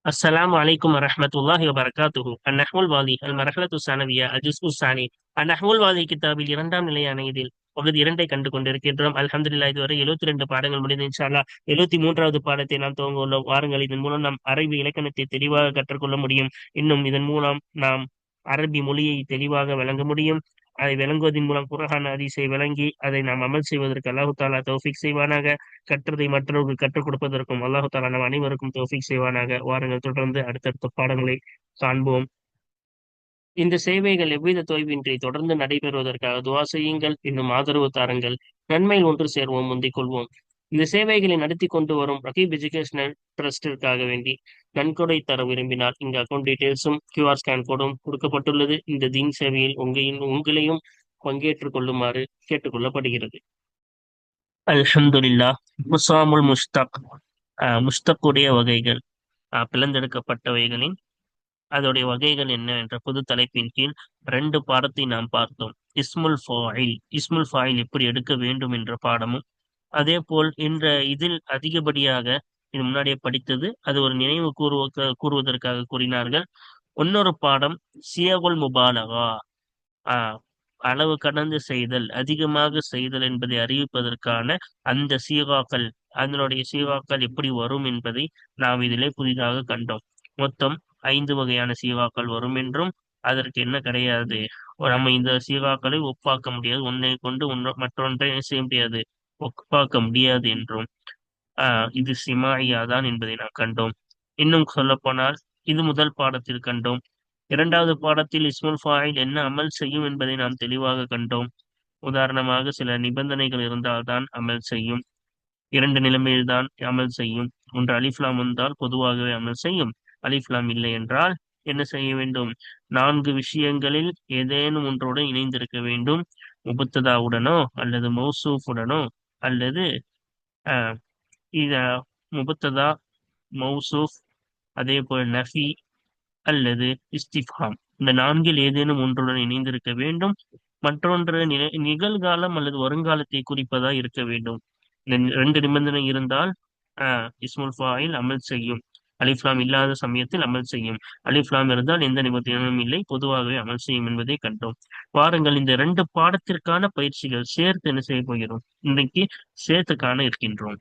السلام عليكم ورحمة الله وبركاته. النحو الواضح المرحلة الثانوية الجزء الثاني. النحو الواضح கிதாபில் இரண்டாம் நிலையான இதில் பகுதி இரண்டை கண்டு கொண்டிருக்கின்றோம். அல்ஹம்துலில்லாஹ் இதுவரை 72 பாடங்கள் முடிந்து இன்ஷா அல்லாஹ் 73வது பாடத்தை நாம் துவங்க உள்ளோம். வாருங்கள், இதன் மூலம் நாம் அரபி இலக்கணத்தை தெளிவாக கற்றுக்கொள்ள முடியும். இன்னும் இதன் மூலம் நாம் அரபி மொழியை தெளிவாக விளங்க முடியும். அதை விளங்குவதன் மூலம் குர்ஆன் ஹதீஸை விளங்கி அதை நாம் அமல் செய்வதற்கு அல்லாஹு தாலா தௌஃபீக் செய்வானாக. கற்றதை மற்றவர்களுக்கு கற்றுக் கொடுப்பதற்கும் அல்லாஹு தாலா நம் அனைவருக்கும் தௌஃபீக் செய்வானாக. வாருங்கள், தொடர்ந்து அடுத்தடுத்த பாடங்களை காண்போம். இந்த சேவைகள் எவ்வித தொய்வின்றி தொடர்ந்து நடைபெறுவதற்காக துவா செய்யுங்கள். இன்னும் ஆதரவு தாருங்கள். நன்மையில் ஒன்று சேர்வோம், முந்திக் கொள்வோம். இந்த சேவைகளை நடத்தி கொண்டு வரும் ரகீப் எஜுகேஷனல் ட்ரஸ்டிற்காக வேண்டி நன்கொடை தர விரும்பினால் இங்கு அக்கௌண்ட் டீடைல்ஸும் கியூஆர் ஸ்கேன் கோடும் கொடுக்கப்பட்டுள்ளது. இந்த தீன் சேவையில் உங்களையும் பங்கேற்றுக் கொள்ளுமாறு கேட்டுக்கொள்ளப்படுகிறது. அல்ஹம்துலில்லாஹ். முசாமுல் முஸ்தக். முஸ்தக்குடைய வகைகள், பிளந்தெடுக்கப்பட்டவைகளின் அதோடைய வகைகள் என்ன என்ற பொது தலைப்பின் கீழ் ரெண்டு பாடத்தை நாம் பார்த்தோம். இஸ்முல் ஃபாயில் எப்படி எடுக்க வேண்டும் என்ற பாடமும், அதே போல் இதில் அதிகப்படியாக இது முன்னாடியே படித்தது, அது ஒரு நினைவு கூறுவதற்காக கூறினார்கள். இன்னொரு பாடம் சியகுல் முபாலகா, ஆஹ் அளவு கடந்து செய்தல், அதிகமாக செய்தல் என்பதை அறிவிப்பதற்கான அந்த சீகாக்கள், அதனுடைய சீகாக்கள் எப்படி வரும் என்பதை நாம் இதிலே புதிதாக கண்டோம். மொத்தம் 5 வகையான சீகாக்கள் வரும் என்றும், அதற்கு என்ன கிடையாது, நம்ம இந்த சீகாக்களை ஒப்பாக்க முடியாது, ஒன்றை கொண்டு மற்றொன்றை என்ன செய்ய முடியாது, ஒப்பாக்க முடியாது என்றும், இது சிமாயியா தான் என்பதை நாம் கண்டோம். இன்னும் சொல்ல போனால் இது முதல் பாடத்தில் கண்டோம். இரண்டாவது பாடத்தில் இஸ்முல் ஃபாயில் என்ன அமல் செய்யும் என்பதை நாம் தெளிவாக கண்டோம். உதாரணமாக சில நிபந்தனைகள் இருந்தால்தான் அமல் செய்யும். 2 நிலைமையில்தான் அமல் செய்யும். ஒன்று அலிஃப்லாம் வந்தால் பொதுவாகவே அமல் செய்யும். அலிஃப்லாம் இல்லை என்றால் என்ன செய்ய வேண்டும்? 4 விஷயங்களில் ஏதேனும் ஒன்றுடன் இணைந்திருக்க வேண்டும். முபத்ததாவுடனோ அல்லது மௌசூஃபுடனோ அல்லது அஹ் இத முபத்ததா, மௌசூஃப், அதே போல் நஃபி அல்லது இஸ்திஃபாம், இந்த 4ல் ஏதேனும் ஒன்றுடன் இணைந்திருக்க வேண்டும். மற்றொன்று நிகழ்காலம் அல்லது வருங்காலத்தை குறிப்பதா இருக்க வேண்டும். இந்த 2 நிபந்தனை இருந்தால் இஸ்முல் ஃபாயில் அமல் செய்யும். அலிஃப்லாம் இல்லாத சமயத்தில் அமல் செய்யும். அலிஃப்லாம் இருந்தால் எந்த நிபந்தனையும் இல்லை, பொதுவாகவே அமல் செய்யும் என்பதை கண்டோம். வாருங்கள், இந்த 2 பாடத்திற்கான பயிற்சிகள் சேர்த்து என்ன செய்ய போகிறோம், இன்றைக்கு சேர்த்து காண இருக்கின்றோம்.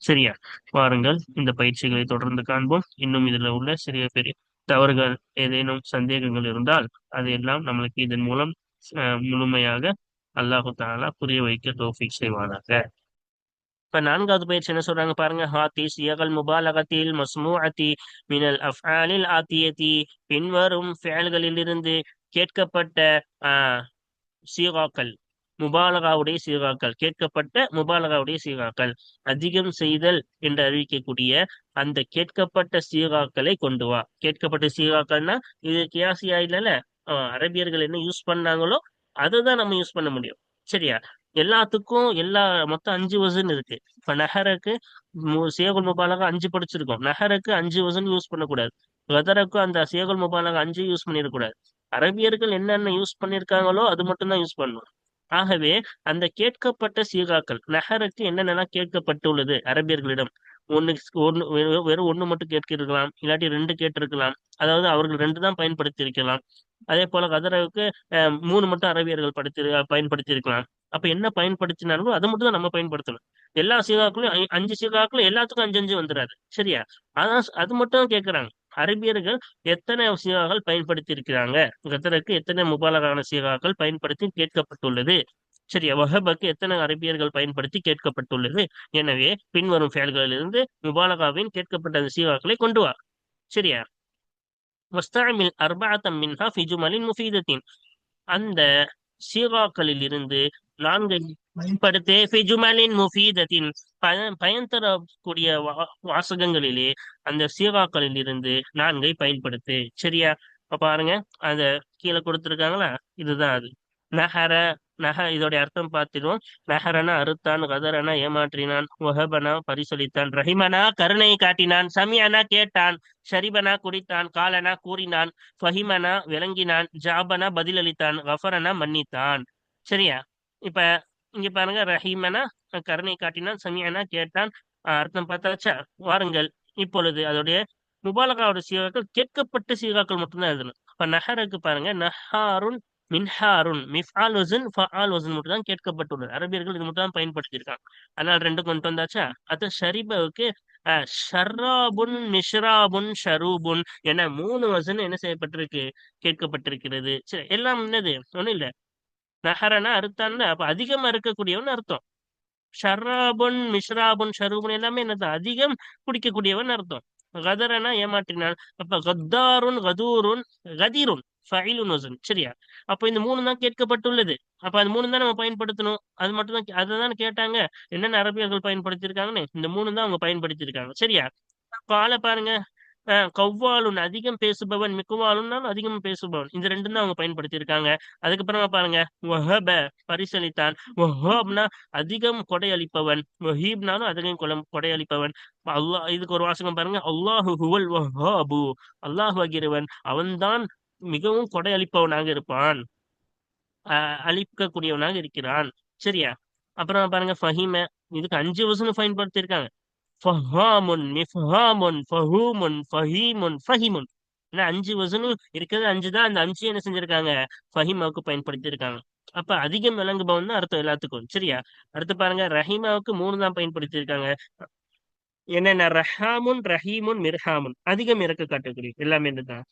சரியா? வாருங்கள், இந்த பயிற்சிகளை தொடர்ந்து காண்போம். இன்னும் இதுல உள்ள சிறிய பெரிய தவறுகள், ஏதேனும் சந்தேகங்கள் இருந்தால் அதையெல்லாம் நம்மளுக்கு இதன் மூலம் முழுமையாக அல்லாஹு தாலா புரிய வைக்க தௌஃபீக் செய்வானாக. இப்ப 4வது பயிற்சி என்ன சொல்றாங்க பாருங்க. ஹாத்தி சியகல் முபாலகத்தில் மஸ்மூஅத்தி மினல் அஃஆலில் ஆத்தியதி, பின்வரும் செயல்களில் இருந்து கேட்கப்பட்ட சீகாக்கள், முபாலகாவுடைய சீகாக்கள், கேட்கப்பட்ட முபாலகாவுடைய சீகாக்கள், அதிகம் செய்தல் என்று அறிவிக்கக்கூடிய அந்த கேட்கப்பட்ட சீகாக்களை கொண்டு வா. கேட்கப்பட்ட சீகாக்கள்னா இது கியாசியா இல்லைல்ல, அரபியர்கள் என்ன யூஸ் பண்ணாங்களோ அதுதான் நம்ம யூஸ் பண்ண முடியும். சரியா? எல்லாத்துக்கும் மொத்தம் 5 வசன் இருக்கு. இப்ப நஹருக்கு சேகுல் முபாலகா 5 படிச்சிருக்கோம். நஹருக்கு 5 வசன் யூஸ் பண்ணக்கூடாது. கதருக்கும் அந்த சேகுல் முபாலகா 5 யூஸ் பண்ணிடக்கூடாது. அரபியர்கள் என்னென்ன யூஸ் பண்ணிருக்காங்களோ அது மட்டும் தான் யூஸ் பண்ணணும். ஆகவே அந்த கேட்கப்பட்ட சீகாக்கள் நஹருக்கு என்னென்னலாம் கேட்கப்பட்டுள்ளது அரபியர்களிடம், ஒன்னு ஒன்னு வெறும் ஒண்ணு மட்டும் கேட்டிருக்கலாம், இல்லாட்டி 2 கேட்டிருக்கலாம். அதாவது அவர்கள் 2 தான் பயன்படுத்தி இருக்கலாம். அதே போல கதராவுக்கு 3 மட்டும் அரபியர்கள் பயன்படுத்தி இருக்கலாம். அப்ப என்ன பயன்படுத்தினாலும் அதை மட்டும் தான் நம்ம பயன்படுத்தணும். எல்லா சீகாக்களும் 5 சீகாக்களும் எல்லாத்துக்கும் 5 வந்துடாது. சரியா? அதான் அது மட்டும் தான் கேட்கிறாங்க. அரபியர்கள் எத்தனை சீகாக்கள் பயன்படுத்தி இருக்கிறாங்க, கதருக்கு எத்தனை முபாலகான சீகாக்கள் பயன்படுத்தி கேட்கப்பட்டுள்ளது, சரியா, வஹபக்கு எத்தனை அரபியர்கள் பயன்படுத்தி கேட்கப்பட்டுள்ளது. எனவே பின்வரும் செயல்களிலிருந்து முபாலகாவின் கேட்கப்பட்ட அந்த சீகாக்களை கொண்டு வா. சரியா? வஸ்தஅமில் அர்பஅத்தம் மின்ஹா ஃபி ஜுமலின் முஃபீதத்தின், அந்த சீகாக்களில் இருந்து 4 பயன்படுத்தே ஃபி ஜுமலின் முஃபீதத்தின், பயன் தரக்கூடிய வாசகங்களிலே அந்த சீகாக்களில் இருந்து 4 பயன்படுத்து. சரியா? இப்ப பாருங்க, அந்த கீழே கொடுத்திருக்காங்களா, இதுதான் அது. நஹர, இதோடைய அர்த்தம் பார்த்திருவோம். நஹரனா அறுத்தான், கதரனா ஏமாற்றினான், வஹபனா பரிசளித்தான், ரஹிமனா கருணை காட்டினான், சமியனா கேட்டான், ஷரிபனா குடித்தான், காலனா கூறினான், ஃபஹிமனா விளங்கினான், ஜாபனா பதிலளித்தான், கஃபரனா மன்னித்தான். சரியா? இப்ப இங்க பாருங்க, ரஹீமனா கருணை காட்டினான், சமியனா கேட்டான், அர்த்தம் பார்த்தாச்சா? வாருங்கள், இப்பொழுது அதோடைய முபாலகாவோட சீகாக்கள் கேட்கப்பட்ட சீகாக்கள் மட்டும்தான் எழுதணும். அப்ப நஹருக்கு பாருங்க, நஹாருன், மின்ஹாருன், மிஃஆல் வஸன், ஃபஆல் வஸன் மட்டும் தான் கேட்கப்பட்டுள்ளது. அரபியர்கள் இது மட்டும் தான் பயன்படுத்தியிருக்காங்க. அதனால 2 கொண்டு வந்தாச்சா. அது ஷரிபவுக்கு ஷர்ராபுன், மிஷ்ராபுன், ஷரூபுன் என 3 வசனம் என்ன செய்யப்பட்டிருக்கு, கேட்கப்பட்டிருக்கிறது. சரி, எல்லாம் என்னது, ஒண்ணும் இல்ல. நஹரனா அறுத்தான்னா அப்ப அதிகமா இருக்கக்கூடியவன் அர்த்தம். ஷர்ராபுன், மிஷ்ராபுன், ஷரூபுன் எல்லாமே என்னது, அதிகம் குடிக்கக்கூடியவன் அர்த்தம். கதரனா ஏமாற்றினான். அப்ப கத்தாருன், கதூருன், கதீருன் ஃபைலுன் வஸன். சரியா? அப்ப இந்த 3 தான் கேட்கப்பட்டுள்ளது. அப்ப அது 3 தான் நம்ம பயன்படுத்தணும். அது மட்டும் தான், அததானே கேட்டாங்க. என்னென்ன அரபியர்கள் பயன்படுத்தியிருக்காங்கன்னு. இந்த 3 தான் அவங்க பயன்படுத்தியிருக்காங்க. சரியா? கால பாருங்க. கவ்வாலுன் அதிகம் பேசுபவன், மிக்குவாலுன்னாலும் அதிகம் பேசுபவன். இந்த 2 தான் அவங்க பயன்படுத்தியிருக்காங்க. அதுக்கப்புறமா பாருங்க, வஹப பரிசளித்தான். வஹாப்னா அதிகம் கொடையளிப்பவன். வஹீப்னாலும் அதிகம் கொடையளிப்பவன். அல்லாஹ், இதுக்கு ஒரு வாசகம் பாருங்க. அல்லாஹு ஹுவல் வஹாபு. அல்லாஹ் ஆகிறவன் அவன்தான் மிகவும் கொடையளிப்பவனாக இருப்பான். அளிக்கக்கூடியவனாக இருக்கிறான். சரியா? அப்புறம் பாருங்க ஃபஹீம. இதுக்கு 5 வசனம் பயன்படுத்தியிருக்காங்க. ஃபஹாமுன், மிஃஹாமுன், ஃபஹூமுன், ஃபஹீமுன், ஃபஹிமுன். ஏன்னா 5 வசனம் இருக்கிறது 5 தான். அந்த 5 என்ன செஞ்சிருக்காங்க, ஃபஹிமாவுக்கு பயன்படுத்தியிருக்காங்க. அப்ப அதிகம் விளங்குபவன் தான் அர்த்தம் எல்லாத்துக்கும். சரியா? அடுத்து பாருங்க, ரஹீமாவுக்கு 3 தான் பயன்படுத்தியிருக்காங்க. என்னென்ன, ரஹாமுன், ரஹீமுன், மிர்ஹாமுன். அதிகம் இறக்க காட்டக்கூடிய எல்லாமே இதுதான்.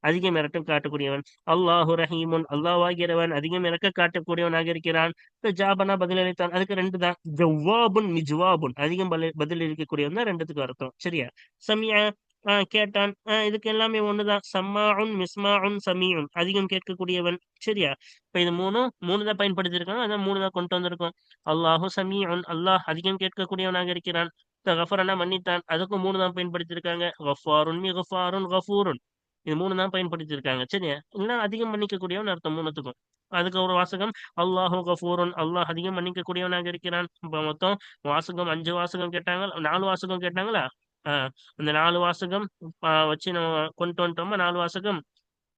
அதிகம் இறக்கம் காட்டக்கூடியவன். அல்லாஹு ரஹீமுன், அல்லாஹ்வாகிறவன் அதிகம் இறக்க காட்டக்கூடியவனாக இருக்கிறான். இப்ப ஜாபனா பதிலளித்தான். அதுக்கு 2 தான். ஜவ்வாபுன், மிஜ்வாபுன் அதிகம் பதில் இருக்கக்கூடியவன் தான் 2த்துக்கு அர்த்தம். சரியா? சமியா கேட்டான். இதுக்கு எல்லாமே ஒண்ணுதான். சம்மாஉன், மிஸ்மாஉன், சமீஉன் அதிகம் கேட்கக்கூடியவன். சரியா? இப்ப இது 3 தான் பயன்படுத்தியிருக்காங்க. அதான் 3 தான் கொண்டு வந்திருக்கோம். அல்லாஹு சமீஉன், அல்லாஹ் அதிகம் கேட்கக்கூடியவனாக இருக்கிறான். கஃபரனா மன்னித்தான். அதுக்கும் 3 தான் பயன்படுத்தியிருக்காங்க. கஃபாருன், மிகஃபாருன், கஃபூருன். இது 3 தான் பயன்படுத்தியிருக்காங்க. சரியா? இல்ல அதிகம் மன்னிக்கக்கூடியவன் அர்த்தம் 3த்துக்கும். அதுக்கு ஒரு வாசகம், அல்லாஹு கஃபூருன், அல்லாஹ் அதிகம் மன்னிக்கக்கூடியவனாக இருக்கிறான். இப்ப மொத்தம் வாசகம் 5 வாசகம் கேட்டாங்க, 4 வாசகம் கேட்டாங்களா? ஆஹ் அந்த 4 வாசகம் வச்சு நம்ம கொண்டு வந்துட்டோமா, 4 வாசகம்.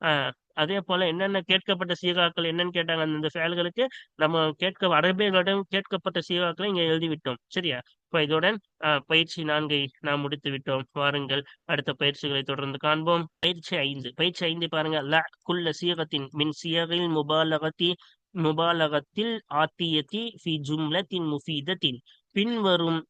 ஆஹ் அதே போல என்னென்ன கேட்கப்பட்ட சீகாக்கள் என்னன்னு கேட்டாங்க, அந்த செயல்களுக்கு நம்ம அரபியர்களிடம் கேட்கப்பட்ட சீகாக்களை இங்க எழுதிவிட்டோம். சரியா? இப்ப இதுடன் பயிற்சி 4 நாம் முடித்து விட்டோம். வாருங்கள், அடுத்த பயிற்சிகளை தொடர்ந்து காண்போம். பயிற்சி 5 பாருங்க. ல குல்ல சீகத்தின் மின் சியகில் முபாலகத்தில் ஆத்தியத்தி ஃபி ஜும்லத்தின் முஃபீதத்தின். பின்வரும்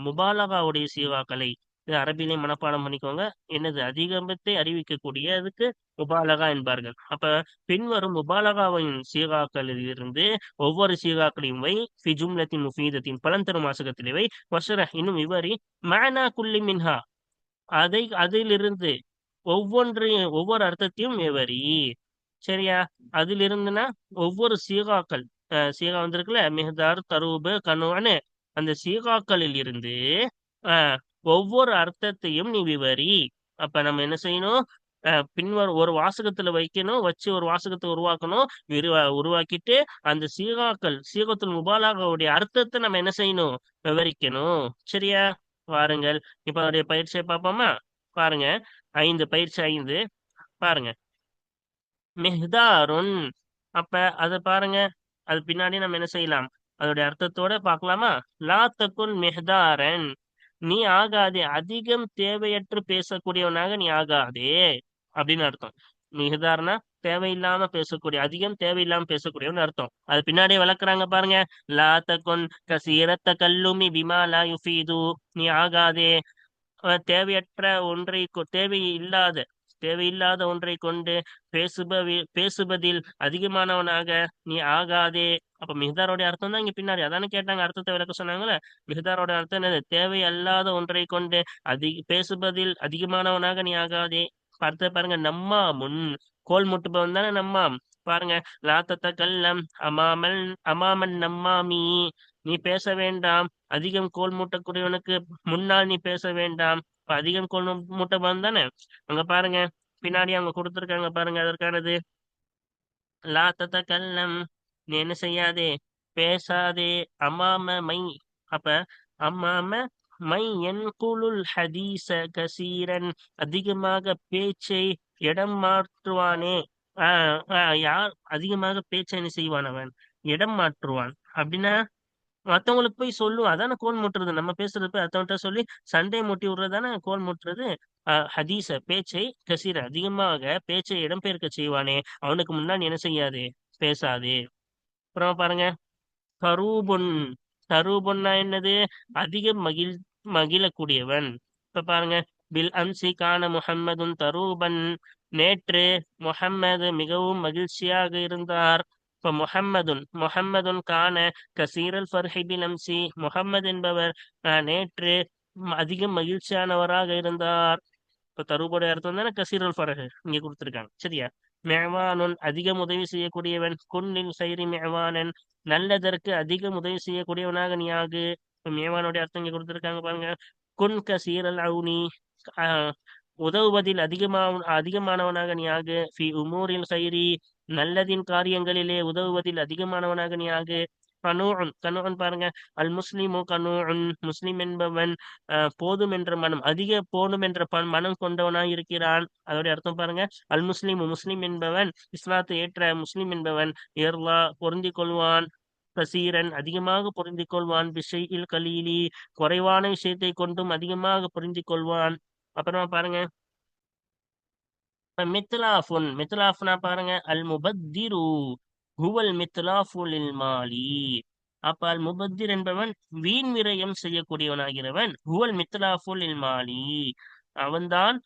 முபாலகாவுடைய சீகாக்களை, இது அரபிலையும் மனப்பாடம் பண்ணிக்கோங்க. என்னது, அதிகமத்தை அறிவிக்கக்கூடிய அதுக்கு முபாலகா என்பார்கள். அப்ப பின்வரும் முபாலகாவின் சீகாக்களில் இருந்து ஒவ்வொரு சீகாக்களையும் வை, ஃபி ஜும்லத்தின் முஃபீதத்தின் பலன் தரும் வாசகத்திலே வை, வஷரஹ் இன்னும் விவரி, மஅனா குல்லி மின்ஹா அதிலிருந்து ஒவ்வொரு அர்த்தத்தையும் விவரி. சரியா? அதிலிருந்துனா ஒவ்வொரு சீகாக்கள், சீகா வந்திருக்குல்ல, மிஹ்தார், தரூபு, கனூன்னு அந்த சீகாக்களில் இருந்து அஹ் ஒவ்வொரு அர்த்தத்தையும் நீ விவரி. அப்ப நம்ம என்ன செய்யணும், பின்வரும் ஒரு வாசகத்துல வைக்கணும், வச்சு ஒரு வாசகத்தை உருவாக்கணும். உருவாக்கிட்டு அந்த சீகத்துல் முபாலகாவுடைய அர்த்தத்தை நம்ம என்ன செய்யணும், விவரிக்கணும். சரியா? வாருங்கள், இப்ப அதோடைய பயிற்சியை பார்ப்போமா. பாருங்க, பயிற்சி 5 பாருங்க. மிஹ்தாருன். அப்ப அத பாருங்க, அது பின்னாடி நம்ம என்ன செய்யலாம், அதோடைய அர்த்தத்தோட பார்க்கலாமா. லா தகுன் மிஹ்தாரன், நீ ஆகாதே, அதிகம் தேவையற்று பேசக்கூடியவனாக நீ ஆகாதே அப்படின்னு அர்த்தம். மிஹ்தார்னா தேவையில்லாம பேசக்கூடிய, அதிகம் தேவையில்லாம பேசக்கூடியவன் அர்த்தம். அது பின்னாடியே விளக்குறாங்க பாருங்க. லா தகுன் கசீரத்த கல்லுமி பிமா லா யுஃபீது, நீ ஆகாதே தேவையற்ற ஒன்றை தேவையில்லாத ஒன்றை கொண்டு பேசுவதில் அதிகமானவனாக நீ ஆகாதே. அப்ப மிஹ்தாரோட அர்த்தம் தான் இங்க பின்னாடி அதானே கேட்டாங்க, அர்த்தத்தை விளக்க சொன்னாங்களே. மிஹ்தாரோட அர்த்தம் என்னது, தேவை அல்லாத ஒன்றை கொண்டு பேசுவதில் அதிகமானவனாக நீ ஆகாதே. அடுத்த பாருங்க, நம்மா முன், கோல் முட்டுபவன் தானே நம்மாம். பாருங்க, லாத்தத்த கல்லம் அமாமன் நம்மாமி, நீ பேச வேண்டாம் அதிகம் கோல் மூட்டக்கூடியவனுக்கு முன்னால் நீ பேச வேண்டாம். இப்ப அதிகம் கோல் மூட்டபவன் தானே. அங்க பாருங்க, பின்னாடி அவங்க கொடுத்திருக்காங்க பாருங்க, அதற்கானது. லா தத்தகல்லம், நீ என்ன செய்யாதே, பேசாதே. அமாம மை, அப்ப அம்மாம மை என்குலுல் ஹதீஸ கசீரன், அதிகமாக பேச்சை இடம் மாற்றுவானே. யார் அதிகமாக பேச்சை என்ன செய்வான், அவன் இடம் மாற்றுவான். அப்படின்னா மத்தவங்களுக்கு போய் சொல்லுவோம், அதானே கோல் முட்டுறது. நம்ம பேசுறது போய் அடுத்தவன்ட்ட சொல்லி சண்டை மூட்டி விடுறது தானே கோல் முட்டுறது. ஹதீஸ பேச்சை கசீர அதிகமாக பேச்சை இடம்பெயர்க்க செய்வானே அவனுக்கு முன்னாடி என்ன செய்யாது, பேசாது. அப்புறம் பாருங்க, கரூபுன். கரூபுன்னா என்னது? அதிக மகிழக்கூடியவன். இப்ப பாருங்க, பில் அம்சி கான முஹம்மதுன் தரூபன். நேற்று முஹம்மது மிகவும் மகிழ்ச்சியாக இருந்தார். இப்ப முஹம்மதுன் கான கசீரல் ஃபர்ஹி பில் அம்சி. முஹம்மது என்பவர் நேற்று அதிகம் மகிழ்ச்சியானவராக இருந்தார். இப்ப தரூபுடைய அர்த்தம் தானே கசீரல் ஃபர்ஹ் இங்க கொடுத்திருக்காங்க. சரியா? மெஹ்வானுன் அதிகம் உதவி செய்யக்கூடியவன். குன்னில் சைரி மெஹ்வானன் நல்லதற்கு அதிகம் உதவி செய்யக்கூடியவனாக நீ ஆகு. இப்ப மேவானுடைய அர்த்தம் இங்க கொடுத்திருக்காங்க பாருங்க. குன் கசீரல் அவுனி. ஆஹ் உதவுவதில் அதிகமானவனாக நீ ஆகு. ஃபி உமூரில் சைரி நல்லதின் காரியங்களிலே உதவுவதில் அதிகமானவனாக நீ ஆகு. கனூன் பாருங்க. அல் முஸ்லிமு கனூன். முஸ்லிம் என்பவன் போதும் என்ற மனம், போதும் என்ற மனம் கொண்டவனாய் இருக்கிறான். அதோடைய அர்த்தம் பாருங்க. அல் முஸ்லிம் என்பவன், இஸ்லாத்தை ஏற்ற முஸ்லிம் என்பவன், ஏர்லா பொருந்திக் கொள்வான். கசீரன் அதிகமாக பொருந்திக் கொள்வான். பிஷைஇல் கலீலி குறைவான விஷயத்தை கொண்டும் அதிகமாக பொருந்திக் கொள்வான். அப்புறமா பாருங்க, மித்லாஃப்னா பாருங்க, அல் முபத்திரு ஹுவல் மித்லாஃபு லில் மாலி. அப்ப அல் முபத்திர் என்பவன் வீண் விரயம் செய்யக்கூடியவனாகிறவன். ஹுவல் மித்லாஃபு லில் மாலி அவன்தான்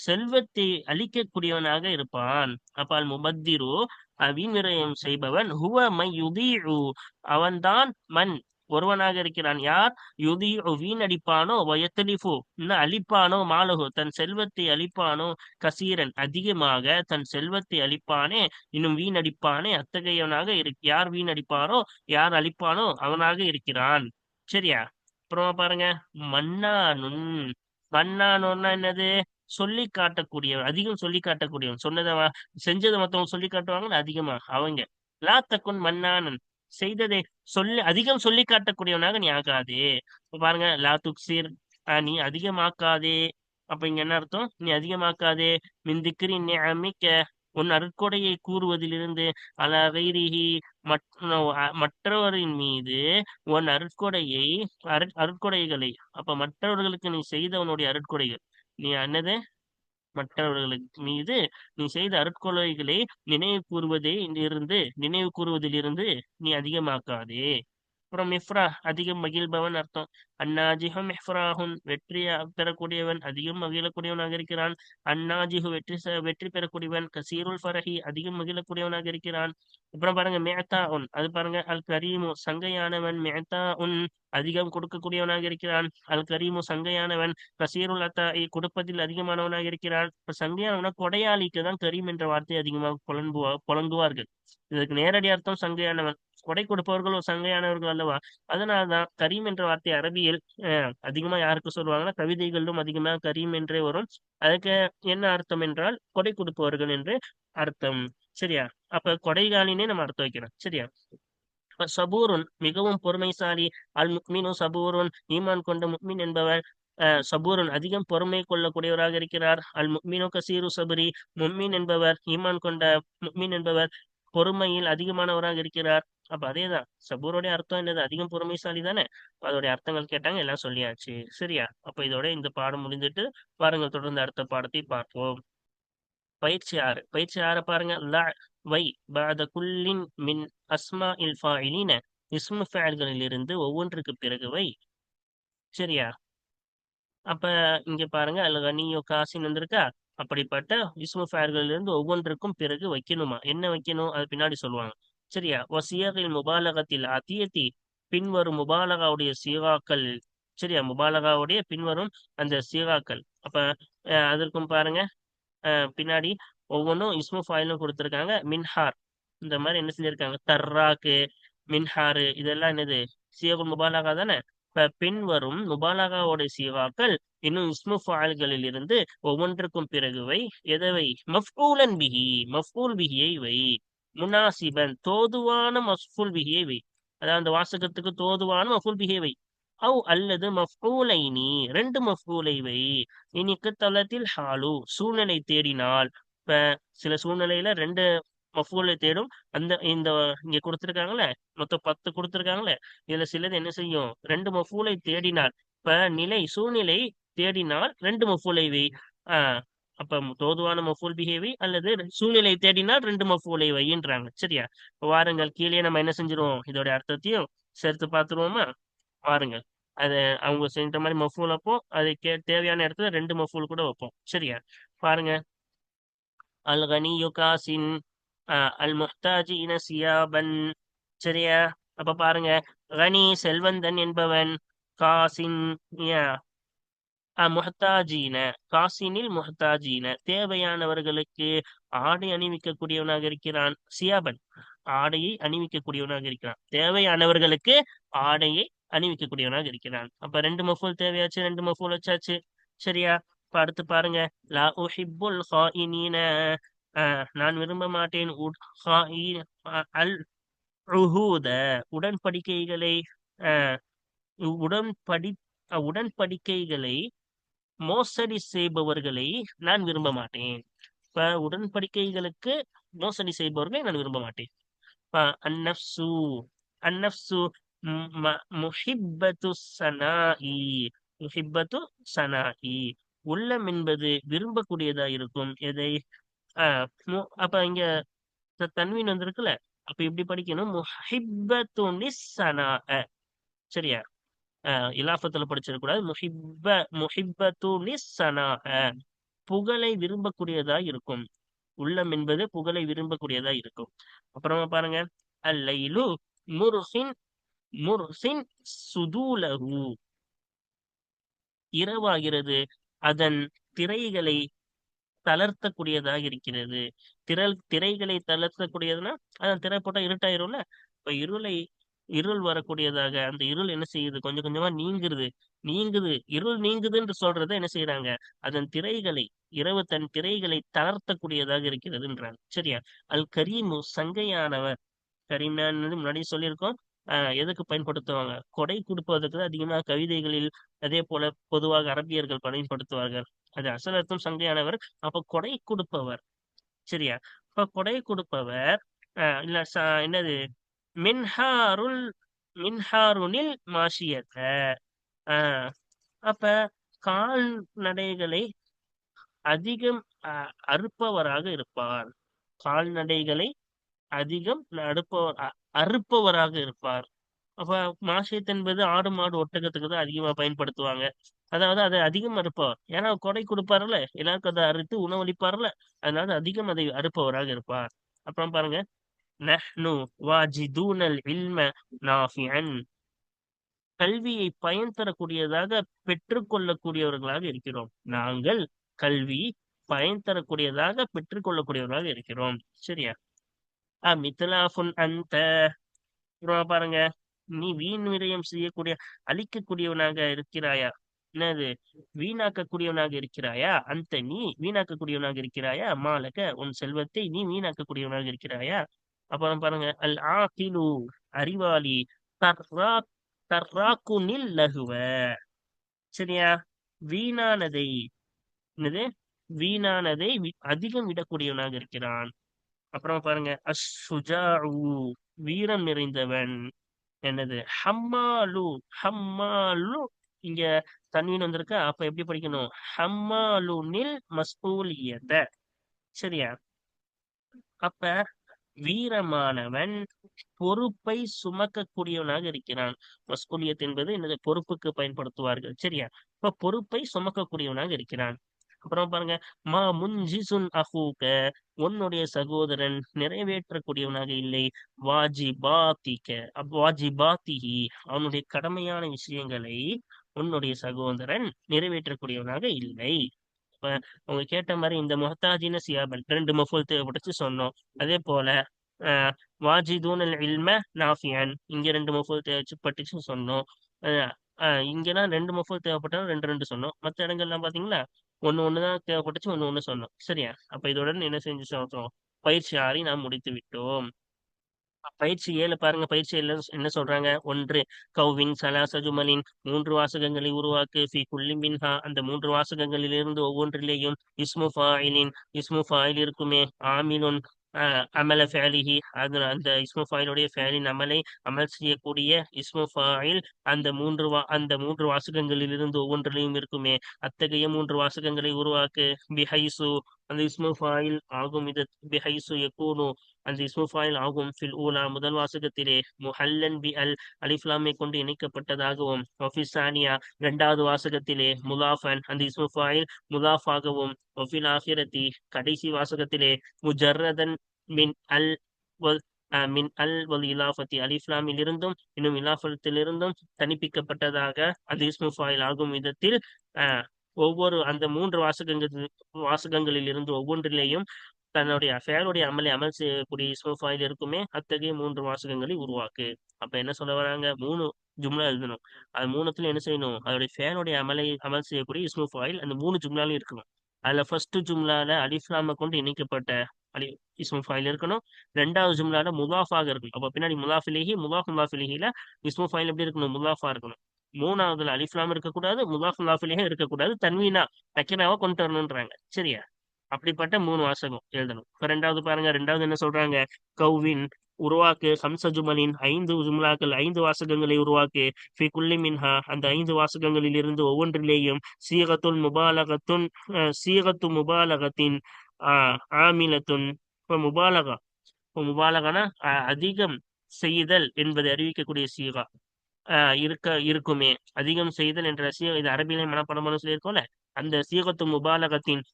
செல்வத்தை அழிக்கக்கூடியவனாக இருப்பான். அப்ப அல் முபத்திரு வீண் விரயம் செய்பவன். ஹுவ மை யுதீஉ அவன்தான் மன் ஒருவனாக இருக்கிறான். யார்? யுதீஉ வீணடிப்பானோ, வயத்தலிஃபு அழிப்பானோ, மாலகு தன் செல்வத்தை அழிப்பானோ, கசீரன் அதிகமாக தன் செல்வத்தை அழிப்பானே, இன்னும் வீணடிப்பானே, அத்தகையவனாக யார் வீணடிப்பாரோ, யார் அழிப்பானோ அவனாக இருக்கிறான். சரியா? அப்புறமா பாருங்க, மன்னானுன். மன்னானோன்னா என்னது? சொல்லி காட்டக்கூடியவன், அதிகம் சொல்லி காட்டக்கூடியவன். செஞ்சதை மத்தவங்க சொல்லி காட்டுவாங்கல்ல அதிகமா, அவங்க. லா தக்குன் மன்னானன் செய்ததை அதிகம் சொல்லி காட்டக்கூடியவனாக நீ ஆகாதே. இப்ப பாருங்க, லா துக்சிர் நீ அதிகமாக்காதே. அப்ப இங்க என்ன அர்த்தம்? நீ அதிகமாக்காதே. மின் திக்ரி நிஅமிக்க உன் அருட்கொடையை கூறுவதிலிருந்து, அலா கைரிஹி மற்றவரின் மீது உன் அருட்கொடைகளை. அப்ப மற்றவர்களுக்கு நீ செய்த உன்னுடைய அருட்கொடைகள், நீ என்னது? மற்றவர்களுக்கு மீது நீ செய்த அருட்கொடைகளை நினைவு கூறுவதிலிருந்து நீ அதிகமாக்காதே. அப்புறம் மிஃப்ரா அதிகம் மகிழ்பவன் அர்த்தம். அந்நாஜிஹு மிஃப்ராஹுன் வெற்றியை பெறக்கூடியவன், அதிகம் மகிழக்கூடியவனாக இருக்கிறான். அந்நாஜிஹு வெற்றி பெறக்கூடியவன். கசீருல் ஃபரஹி அதிகம் மகிழக்கூடியவனாக இருக்கிறான். அப்புறம் பாருங்க, மேத்தா உன் அது பாருங்க. அல் கரீமு சங்கையானவன். மேத்தா உன் அதிகம் கொடுக்கக்கூடியவனாக இருக்கிறான். அல் கரீமு சங்கையானவன். கசீருல் அத்தாஇ கொடுப்பதில் அதிகமானவனாக இருக்கிறான். இப்ப சங்கையானவனா கொடையாளிக்கு தான் கரீம் என்ற வார்த்தை அதிகமாக புழங்குவார்கள். இதற்கு நேரடி அர்த்தம் சங்கையானவன். கொடை கொடுப்பவர்கள் ஒரு சங்கையானவர்கள் அல்லவா? அதனால்தான் கரீம் என்ற வார்த்தை அரபியில் அதிகமா யாருக்கு சொல்லுவாங்கன்னா, கவிதைகளிலும் அதிகமாக கரீம் என்றே வரும். அதுக்கு என்ன அர்த்தம் என்றால் கொடை கொடுப்பவர்கள் என்று அர்த்தம். சரியா? அப்ப கொடைகாலினே நம்ம அர்த்தம் வைக்கிறோம். சரியா? சபூருன் மிகவும் பொறுமைசாலி. அல் முக்மினு சபூருன் ஈமான் கொண்ட முக்மின் என்பவர் சபூருன் அதிகம் பொறுமை கொள்ளக்கூடியவராக இருக்கிறார். அல் முக்மினு கசீரு சபரி முக்மின் என்பவர், ஈமான் கொண்ட முக்மின் என்பவர் பொறுமையில் அதிகமானவராக இருக்கிறார். அப்ப அதேதான் சபூருடைய அர்த்தம் என்னது? அதிகம் பொறுமைசாலி தானே. அதோடைய அர்த்தங்கள் கேட்டாங்க, எல்லாம் சொல்லியாச்சு. சரியா? அப்ப இதோட இந்த பாடம் முடிந்துட்டு பாருங்கள், தொடர்ந்து அடுத்த பாடத்தை பார்ப்போம். பயிற்சி ஆறு பாருங்க. வை பாத குல்லின் மின் அஸ்மா இல் ஃபாயிலின இஸ்மு ஃபேல்களிலிருந்து ஒவ்வொன்றுக்கு பிறகு வை. சரியா? அப்ப இங்க பாருங்க, அல்ல கனியோ காசின் வந்திருக்கா. அப்படிப்பட்ட இஸ்மு ஃபேல்களிலிருந்து ஒவ்வொன்றுக்கும் பிறகு வைக்கணுமா? என்ன வைக்கணும் அது பின்னாடி சொல்லுவாங்க. சரியா? வசியகில் முபாலகத்தில் அத்தியத்தி பின்வரும் முபாலகாவுடைய சீகாக்கள். சரியா? முபாலகாவுடைய பின்வரும் அந்த சீகாக்கள். அப்ப அதற்கும் பாருங்க, பின்னாடி ஒவ்வொன்றும் இஸ்மு ஃபாயிலும் கொடுத்துருக்காங்க. மின்ஹார் இந்த மாதிரி என்ன செஞ்சிருக்காங்க? தர்ராக்கு, மின்ஹாரு இதெல்லாம் என்னது? சீகுல் முபாலகா தானே. இப்ப பின்வரும் முபாலகாவோட சீகாக்கள் இன்னும் இஸ்மு ஃபாயில்களில் இருந்து ஒவ்வொன்றுக்கும் பிறகுவை எதவை? மஃபூல் பிஹியை வை. முனாசிபன் தோதுவான மஃபூல் பிஹியை வை. அதாவது அந்த வாசகத்துக்கு தோதுவான மஃபூல் பிஹியை வை. அல்லது மஃபூலைனி ரெண்டு மஃபூலை வை. இனிக்கு தளத்தில் ஹாலு சூழ்நிலை தேடினால். இப்ப சில சூழ்நிலையில ரெண்டு மஃபூலை தேடும். இந்த இங்க கொடுத்திருக்காங்களே, மொத்தம் 10 கொடுத்திருக்காங்களே, இதுல சிலது என்ன செய்யும்? ரெண்டு மஃபூலை தேடினால். இப்ப சூழ்நிலை தேடினால் ரெண்டு மஃபூலை வை. ஆஹ் அப்ப தோதுவான மஃபூல் பிஹேவி அல்லது சூழ்நிலை தேடினால் ரெண்டு மஃபூலை வையின்றாங்க. சரியா? இப்ப வாருங்கள், கீழே நம்ம என்ன செஞ்சிருவோம், இதோட அர்த்தத்தையும் சேர்த்து பார்த்துருவோமா? வாருங்கள். அது அவங்க செஞ்ச மாதிரி மஃபூல் அப்போ அது தேவையான இடத்துல ரெண்டு மஃபூல் கூட வைப்போம். சரியா? பாருங்க. அல் கனியு காசின், அல் முஹ்தாஜின சியாபன். சரியா? அப்ப பாருங்க, கனி செல்வந்தன் என்பவன், காசின் முஹ்தாஜீன, காசினில் முஹ்தாஜீன தேவையானவர்களுக்கு ஆடை அணிவிக்கக்கூடியவனாக இருக்கிறான். சியாபன், ஆடையை அணிவிக்கக்கூடியவனாக இருக்கிறான். தேவையானவர்களுக்கு ஆடையை அணிவிக்கக்கூடியவனாக இருக்கிறான். அப்ப ரெண்டு மஃபூல் தேவையாச்சு, ரெண்டு மஃபூல் வச்சாச்சு. சரியா? இப்ப அடுத்து பாருங்க, லா உஹிப்புல் ஹாயினீன, நான் விரும்ப மாட்டேன் அல் உஹூத, உடன்படிக்கைகளை, அஹ், உடன்படி உடன்படிக்கைகளை மோசடி செய்பவர்களை நான் விரும்ப மாட்டேன். இப்ப உடன்படிக்கைகளுக்கு மோசடி செய்பவர்களை நான் விரும்ப மாட்டேன். இப்ப அந்நப்சு, அந்நப்சு முஹிப்பத்து சனாஇ, முஹிப்பத்து சனாஇ, உள்ளம் என்பது விரும்பக்கூடியதா இருக்கும். எதை? அப்ப இங்க தன்வீன் வந்திருக்குல்ல, அப்ப இப்படி படிக்கணும், முஹிப்பத்து சனாஅ. சரியா? இலாஃபத்துல படிச்சிடக்கூடாது. முஹிப்பத்து சனாஅ, புகழை விரும்பக்கூடியதா இருக்கும். உள்ளம் என்பது புகழை விரும்பக்கூடியதா இருக்கும். அப்புறமா பாருங்க, அல்லைலு முர்ஹின், முர்ஹின் சுதூலஹு, இரவாகிறது அதன் திரைகளை தளர்த்தக்கூடியதாக இருக்கிறது. திரைகளை தளர்த்தக்கூடியதுன்னா, அதான் திரை போட்டா இருட்டாயிரும்ல. இப்ப இருள் வரக்கூடியதாக, அந்த இருள் என்ன செய்யுது, கொஞ்சம் கொஞ்சமா நீங்குறது. இருள் நீங்குதுன்னு சொல்றத என்ன செய்யறாங்க, அதன் திரைகளை, இரவு தன் திரைகளை தளர்த்தக்கூடியதாக இருக்கிறதுன்றாங்க. சரியா? அல் கரீமு, சங்கையானவர். கரீம்னான்னு முன்னாடி சொல்லியிருக்கோம். எதுக்கு பயன்படுத்துவாங்க, கொடை கொடுப்பதற்கு தான் அதிகமாக கவிதைகளில், அதே போல பொதுவாக அரபியர்கள் பயன்படுத்துவார்கள். அது அசல் அர்த்தம் சங்கையானவர். அப்ப கொடை கொடுப்பவர். சரியா? இப்ப கொடை கொடுப்பவர், இல்ல என்னது, மின்ஹாருல், மின்ஹாருனில் மாஷியத்த, ஆஹ் அப்ப கால்நடைகளை அதிகம் அறுப்பவராக இருப்பார். கால்நடைகளை அதிகம் அறுப்பவராக இருப்பார். அப்ப மாஷியத் என்பது ஆடு மாடு ஒட்டகத்துக்கு தான் அதிகமா பயன்படுத்துவாங்க. அதாவது அதை அதிகம் அறுப்பவர், ஏன்னா கொடை கொடுப்பாருல்ல, எல்லாருக்கும் அதை அறுத்து உணவளிப்பார்ல, அதனால அதிகம் அதை அறுப்பவராக இருப்பார். அப்புறம் பாருங்க, நஹ்னு வாஜிதூனல் இல்ம நாஃபிஅன், கல்வியை பயன் தரக்கூடியதாக பெற்றுக்கொள்ளக்கூடியவர்களாக இருக்கிறோம். நாங்கள் கல்வி பயன் தரக்கூடியதாக பெற்றுக்கொள்ளக்கூடியவர்களாக இருக்கிறோம். சரியா? மித்லாஃபுன் அந்த, பாருங்க, நீ வீண் விரயம் செய்யக்கூடிய, அழிக்கக்கூடியவனாக இருக்கிறாயா? என்னது, வீணாக்கக்கூடியவனாக இருக்கிறாயா? அந்த நீ வீணாக்கக்கூடியவனாக இருக்கிறாயா? மாலக, உன் செல்வத்தை நீ வீணாக்கக்கூடியவனாக இருக்கிறாயா? அப்புறம் பாருங்க, அல் ஆகிலு, அறிவாளி, தர்ரா தர்ராக்குனில் லகுவ. சரியா? வீணானதை, என்னது, வீணானதை அதிகம் விடக்கூடியவனாக இருக்கிறான். அப்புறம் பாருங்க, அஷ்ஷுஜாஉ, வீரம் நிறைந்தவன். என்னது, ஹம்மாலு, ஹம்மாலு, இங்க தன்வீன் வந்திருக்கா, அப்ப எப்படி படிக்கணும், ஹம்மாலுனில் மஸ்ஊலியத. சரியா? அப்ப வீரமானவன் பொறுப்பை சுமக்கக்கூடியவனாக இருக்கிறான். மஸ்கூலியத் என்பது என்னது, பொறுப்புக்கு பயன்படுத்துவார்கள். சரியா? இப்ப பொறுப்பை சுமக்கக்கூடியவனாக இருக்கிறான். அப்புறம் பாருங்க, மா முன்ஜிசுன் அஹூக, உன்னுடைய சகோதரன் நிறைவேற்றக்கூடியவனாக இல்லை. வாஜிபாத்திக, வாஜிபாத்திஹி, அவனுடைய கடமையான விஷயங்களை உன்னுடைய சகோதரன் நிறைவேற்றக்கூடியவனாக இல்லை. இப்ப அவங்க கேட்ட மாதிரி இந்த முஹ்தாஜின சியாபன் ரெண்டு மஃபூல் தேவைப்பட்டுச்சு சொன்னோம். அதே போல அஹ் வாஜிதூனல் இல்ம நாஃபியன், இங்க ரெண்டு மஃபூல் தேவைப்பட்டுச்சு சொன்னோம். இங்கெல்லாம் ரெண்டு மஃபூல் தேவைப்பட்டாலும் ரெண்டு ரெண்டு சொன்னோம். மற்ற இடங்கள்லாம் பாத்தீங்களா, ஒண்ணுதான் தேவைப்பட்டுச்சு, ஒண்ணு சொன்னோம். சரியா? அப்ப இதோட என்ன செஞ்சு சொல்றோம், பயிற்சி 6 நாம் முடித்து விட்டோம். பயிற்சி 7 பாருங்க. பயிற்சி 7 என்ன சொல்றாங்க, ஒன்று, கௌவின் சலாச ஜுமலின், மூன்று வாசகங்களை உருவாக்கு, ஃபி குல்லி மின்ஹா, அந்த மூன்று வாசகங்களிலிருந்து ஒவ்வொன்றிலேயும் இஸ்மு ஃபாயிலின், இஸ்மு ஃபாயில் இருக்குமே, ஆமிலுன், அமல ஃபேலிஹி அது அந்த இஸ்மு ஃபாயிலுடைய ஃபேலின் அமலை அமல் செய்யக்கூடிய இஸ்மு ஃபாயில் அந்த மூன்று வாசகங்களில் இருந்து ஒவ்வொன்றிலையும் இருக்குமே அத்தகைய மூன்று வாசகங்களை உருவாக்கு பிஹைசு அந்த இஸ்மு ஃபாயில் ஆகும் இது பிஹைசு யகூனு அந்த இஸ்மு ஃபாயில் ஆகும் ஃபில் ஊலா முதல் வாசகத்திலே முஹல்லன் பி அல் அலிஃப்லாமை கொண்டு இணைக்கப்பட்டதாகவும் ஒஃபிசானியா இரண்டாவது வாசகத்திலே முலாஃபன் அந்த இஸ்மு ஃபாயில் முலாஃபாகவும் ஒஃபில் ஆஹிரத்தி கடைசி வாசகத்திலே முஜர்ரதன் மின் அல் வல் மின் அல் வல் இலாஃபத்தி அலிஃப்லாமில் இருந்தும் இன்னும் இலாஃபத்திலிருந்தும் தனிப்பிக்கப்பட்டதாக அந்த இஸ்மு ஃபாயில் ஆகும் விதத்தில் ஒவ்வொரு அந்த மூன்று வாசகங்களில் இருந்து ஒவ்வொன்றிலேயும் தன்னுடைய ஃபேலுடைய அமலை அமல் செய்யக்கூடிய இஸ்மு ஃபாயில் இருக்குமே அத்தகைய மூன்று வாசகங்களை உருவாக்கு. அப்ப என்ன சொல்ல வராங்க? மூணு ஜும்லா எழுதணும். அது மூணுத்துல என்ன செய்யணும்? அதோடைய ஃபேலுடைய அமல் செய்யக்கூடிய இஸ்மு ஃபாயில் அந்த மூணு ஜும்லாலும் இருக்கணும். அதுல ஃபர்ஸ்ட் ஜும்லால அலிஃப்லாமை கொண்டு இணைக்கப்பட்ட அலி இஸ்மு ஃபாயில் இருக்கணும். ரெண்டாவது ஜும்லால முலாஃபாக இருக்கணும். அப்ப பின்னாடி முலாஃபிலிஹில இஸ்மு ஃபாயில் எப்படி இருக்கணும்? முலாஃபா இருக்கணும். மூணாவதுல அலிஃப்லாம் இருக்கக்கூடாது, முலாஃபிலிஹே இருக்கக்கூடாது, தன்வீனா நக்கிராவா கொண்டு வரணும்ன்றாங்க. சரியா? அப்படிப்பட்ட மூணு வாசகம் எழுதணும். இப்ப ரெண்டாவது பாருங்க, ரெண்டாவது என்ன சொல்றாங்க? கௌவின் உருவாக்கு ஹம்ச ஜுமலின் 5 ஜும்லாக்கள் 5 வாசகங்களை உருவாக்கு ஃபி குல்லி மின்ஹா அந்த 5 வாசகங்களில் இருந்து ஒவ்வொன்றிலேயும் சீகத்து முபாலகத்தின் ஆமிலத்துன் முபாலகா முபாலகனா அதிகம் செய்தல் என்பதை அறிவிக்கக்கூடிய சீகா இருக்குமே. அதிகம் செய்தல் என்ற இது அரபியிலே மனப்பாடமான சொல்லியிருக்கோம்ல, அந்த சீகத்து முபாலகத்தின்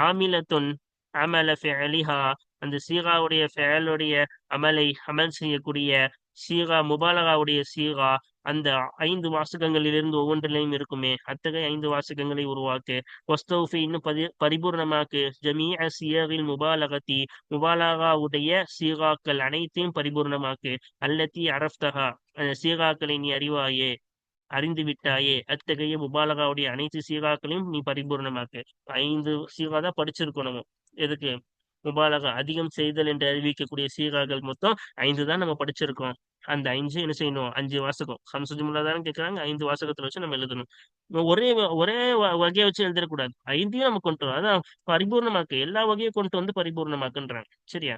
ஆமிலத்துன் அமல ஃபெலிஹா அந்த சீகாவுடைய ஃபேலுடைய அமல் செய்யக்கூடிய சீகா முபாலகாவுடைய சீகா அந்த 5 வாசகங்களிலிருந்து ஒவ்வொன்றிலையும் இருக்குமே அத்தகைய 5 வாசகங்களை உருவாக்கு. வஸ்தௌஃபி இன்னும் பரிபூர்ணமாக்கு ஜமீஅ சியகில் முபாலகத்தி முபாலகாவுடைய சீகாக்கள் அனைத்தையும் பரிபூர்ணமாக்கு. அல்லத்தி அரஃப்தஹா அந்த சீகாக்களை நீ அறிந்து விட்டாயே அத்தகைய முபாலகாவுடைய அனைத்து சீகாக்களையும் நீ பரிபூர்ணமாக்கு. 5 சீகா தான் படிச்சிருக்கோம் நம்ம. எதுக்கு? முபாலகா அதிகம் செய்தல் என்று அறிவிக்கக்கூடிய சீகாக்கள் மொத்தம் 5 தான் நம்ம படிச்சிருக்கோம். அந்த 5 என்ன செய்யணும்? 5 வாசகம் சம்சுஜுமுல்லா தானே கேட்கறாங்க. 5 வாசகத்துல வச்சு நம்ம எழுதணும். ஒரே ஒரே வகையை வச்சு எழுதிடக்கூடாது. 5ஐயும் நம்ம கொண்டு வரோம். அதான் பரிபூர்ணமாக்கு. எல்லா வகையும் கொண்டு வந்து பரிபூர்ணமாக்குன்றாங்க. சரியா?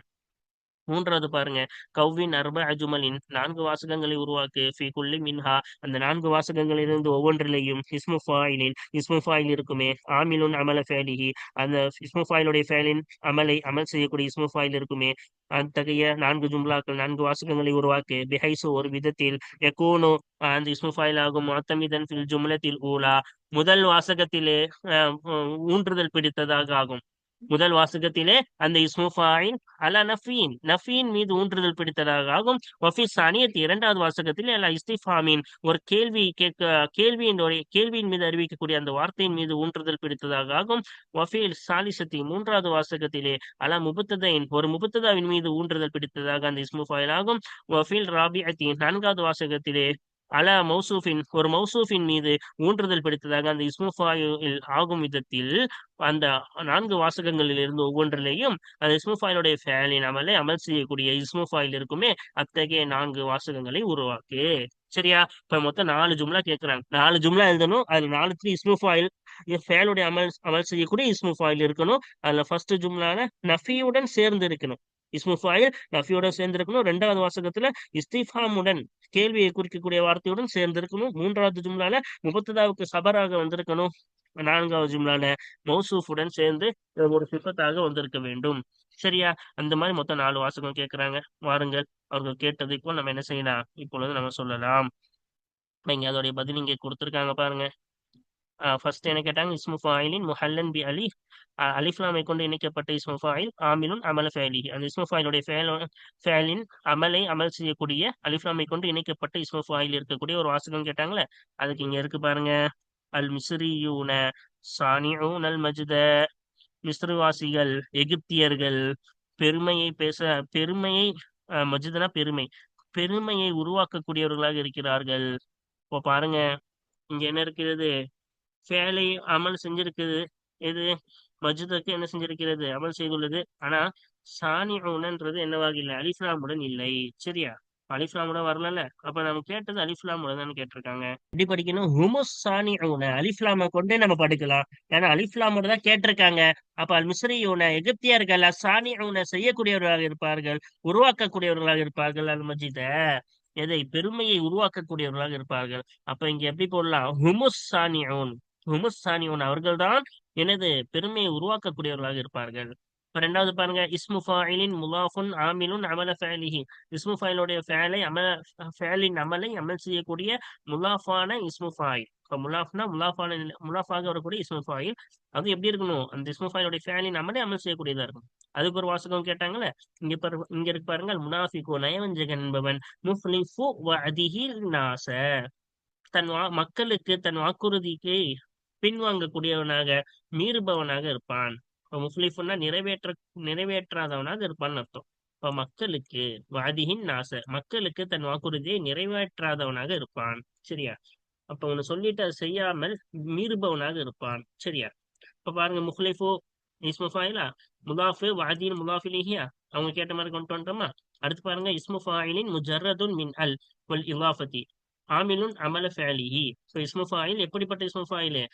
மூன்றாவது பாருங்க, கவ்வின் அர்ப அஜுமலின் 4 வாசகங்களை உருவாக்கு ஃபி குல்லி மின்ஹா அந்த 4 வாசகங்களிலிருந்து ஒவ்வொன்றிலையும் இஸ்மு ஃபாயில் இருக்குமே ஆமிலுன் அமல ஃபேலிஹி அந்த இஸ்மு ஃபாயிலுடைய ஃபேலின் அமல் செய்யக்கூடிய இஸ்மு ஃபாயில் இருக்குமே அத்தகைய 4 ஜும்லாக்கள் 4 வாசகங்களை உருவாக்கு பிஹைசு ஒரு விதத்தில் யகூனு அந்த இஸ்மு ஃபாயில் ஆகும் முஅத்தமிதன் ஃபில் ஜும்லத்தில் ஊலா முதல் வாசகத்திலே ஊன்றுதல் பிடித்ததாக ஆகும். முதல் வாசகத்திலே அந்த இஸ்மு ஃபாயில் அலா நஃபீன் மீது ஊன்றுதல் பிடித்ததாக ஆகும். வஃபி சானியத் இரண்டாவது வாசகத்திலே அலா இஸ்திஃபாமின் ஒரு கேள்வியின் மீது அறிவிக்கக்கூடிய அந்த வார்த்தையின் மீது ஊன்றுதல் பிடித்ததாக ஆகும். வஃபீல் சாலிசத்தி மூன்றாவது வாசகத்திலே அலா முபத்ததைன் ஒரு முபத்ததாவின் மீது ஊன்றுதல் பிடித்ததாக அந்த இஸ்மு ஃபாயில் ஆகும். வஃபீல் ராபிஅத்தி நான்காவது வாசகத்திலே அலா மௌசூஃபின் ஒரு மௌசூஃபின் மீது ஊன்றுதல் பிடித்ததாக அந்த இஸ்மு ஃபாயில் ஆகும் விதத்தில் அந்த 4 வாசகங்களில் இருந்து ஒவ்வொன்றிலேயும் அந்த இஸ்மு ஃபாயிலுடைய ஃபேலின் அமல் செய்யக்கூடிய இஸ்மு ஃபாயில் இருக்குமே அத்தகைய 4 வாசகங்களை உருவாக்கு. சரியா? இப்ப மொத்தம் 4 ஜும்லா கேட்கிறாங்க. 4 ஜும்லா எழுதணும். அதுல 4 இஸ்மு ஃபாயில் ஃபேலுடைய அமல் செய்யக்கூடிய இஸ்மு ஃபாயில் இருக்கணும். அதுல ஃபர்ஸ்ட் ஜும்லால நஃபியுடன் சேர்ந்து இருக்கணும். இஸ்மு ஃபாயில் நஃபியுடன் சேர்ந்து இருக்கணும். ரெண்டாவது வாசகத்துல இஸ்திஃபாமுடன் கேள்வியை குறிக்கக்கூடிய வார்த்தையுடன் சேர்ந்து இருக்கணும். மூன்றாவது ஜும்லால முபத்ததாவுக்கு சபராக வந்திருக்கணும். நான்காவது ஜும்லால மௌசூஃபுடன் சேர்ந்து ஒரு சிஃபத்தாக வந்திருக்க வேண்டும். சரியா? அந்த மாதிரி மொத்தம் 4 வாசகம் கேட்கிறாங்க. வாருங்கள், அவர்கள் கேட்டதை போல் நம்ம என்ன செய்யலாம்? இப்பொழுது நம்ம சொல்லலாம். இங்க அதோடைய பதில் இங்கே கொடுத்திருக்காங்க பாருங்க. ஃபர்ஸ்ட் என்ன கேட்டாங்க? இஸ்மு ஃபாயிலின் முஹல்லன் பி அலிஃப்லாமை கொண்டு இணைக்கப்பட்ட இஸ்மு ஃபாயில் ஆமிலுன் அமல ஃபேலிஹி அந்த இஸ்மு ஃபாயிலுடைய ஃபேலின் அமல் செய்யக்கூடிய அலிஃப்லாமை கொண்டு இணைக்கப்பட்ட இஸ்மு ஃபாயில் இருக்கக்கூடிய ஒரு வாசகம் கேட்டாங்களே, அதுக்கு இங்க இருக்கு பாருங்க. அல் மிஸ்ரியூன சானிஊன் அல் மஜ்த மிஸ்ருவாசிகள் எகிப்தியர்கள் பெருமையை மஜ்தனா பெருமையை உருவாக்கக்கூடியவர்களாக இருக்கிறார்கள். இப்போ பாருங்க, இங்க என்ன இருக்கிறது? ஃபேலை அமல் செஞ்சிருக்குது. எது? மஜ்துக்கு என்ன செஞ்சிருக்கிறது? அமல் செய்துள்ளது. ஆனா சானிஊனன்றது என்னவாக இல்லை? அலிஃப்லாமுடன் இல்லை. சரியா? அலிஃப்லாமோட வரலல்ல. அப்ப நம்ம கேட்டது அலிஃப்லாமோட தானே கேட்டிருக்காங்க. எப்படி படிக்கணும்? ஹுமுஸ் சானிஊன அலிஃப்லாம கொண்டே நம்ம படிக்கலாம். ஏன்னா அலிஃப்லாமோட தான் கேட்டிருக்காங்க. அப்ப அல் மிஸ்ரியூன எகிப்தியர்கள், அஸ்ஸானிஊன செய்யக்கூடியவர்களாக இருப்பார்கள், உருவாக்கக்கூடியவர்களாக இருப்பார்கள். அல் மஜீத எதை பெருமையை உருவாக்கக்கூடியவர்களாக இருப்பார்கள். அப்ப இங்க எப்படி போடலாம்? ஹுமுஸ் சானிஊன், ஹுமுஸ் சானிஊன் அவர்கள்தான் எனது பெருமையை உருவாக்கக்கூடியவர்களாக இருப்பார்கள். இப்ப ரெண்டாவது பாருங்க, இஸ்மு ஃபாயிலின் முலாஃபுன் ஆமிலுன் அமல ஃபஅலிஹி. இஸ்மு ஃபாயிலுடைய ஃபேலை ஃபேலின் அமலை அமல் செய்யக்கூடிய முலாஃபான இஸ்மு ஃபாயில். இப்ப முலாஃப்னா முலாஃபாக வரக்கூடிய இஸ்மு ஃபாயில். அது எப்படி இருக்கணும்? அந்த இஸ்மு ஃபாயிலுடைய ஃபேலின் அமலை அமல் செய்யக்கூடியதா இருக்கும். அதுக்கு ஒரு வாசகம் கேட்டாங்கல்ல. இங்க இருக்கு பாருங்க, முனாஃபிகு நயவஞ்சகன் என்பவன் முஃப்லிஃபு வஅதிஹில் நாச, மக்களுக்கு தன் வாக்குறுதிக்கு பின்வாங்கக்கூடியவனாக மீறுபவனாக இருப்பான். இப்ப முஸ்லிஃபுன்னா நிறைவேற்றாதவனாக இருப்பான்னு அர்த்தம். இப்ப மக்களுக்கு வாதிகின் நாச, மக்களுக்கு தன் வாக்குறுதியை நிறைவேற்றாதவனாக இருப்பான். சரியா? அப்ப ஒண்ணு சொல்லிட்டு அதை செய்யாமல் மீறுபவனாக இருப்பான். சரியா? இப்ப பாருங்க, முஹ்லிஃபு இஸ்மு ஃபாயிலா, முதாஃபு வாதின் முதாஃபிலிஹியா, அவங்க கேட்ட மாதிரி கொண்டு வந்துட்டோமா? அடுத்து பாருங்க, இஸ்மு ஃபாயிலின் முஜர்ரதுன் மின் அல் வல் இலாஃபதி ஆமிலுன் அமல ஃபஅலிஹி. இஸ்மு ஃபாயில் எப்படிப்பட்ட இஸ்மு ஃபாயில்?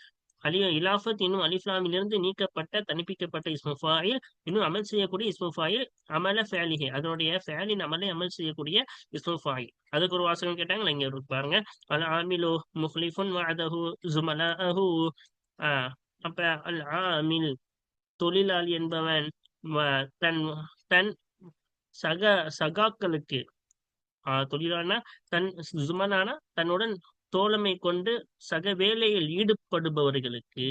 இலாஃபத் இன்னும் அலிஃப்லாமிலிருந்து நீக்கப்பட்ட தனிப்பிக்கப்பட்ட இஸ்மு ஃபாயில், இன்னும் அமல் செய்யக்கூடிய இஸ்மு ஃபாயில், அமல ஃபஅலிஹி அதனுடைய ஃபஅலின் அமலை அமல் செய்யக்கூடிய இஸ்மு ஃபாயில். அதுக்கு ஒரு வாசகம் கேட்டாங்களா, இங்க இருக்கு பாருங்க, அல் ஆமிலு முஹ்லிஃபுன் வஅதஹு ஜுமலாஅஹு. ஆஹ் அப்ப அல் ஆமில் தொழிலாளி என்பவன் தன் தன் சக சகாக்களுக்கு, தொழிலானா தன் ஜுமனானா தன்னுடன் தோழமை கொண்டு சக வேலையில் ஈடுபடுபவர்களுக்கு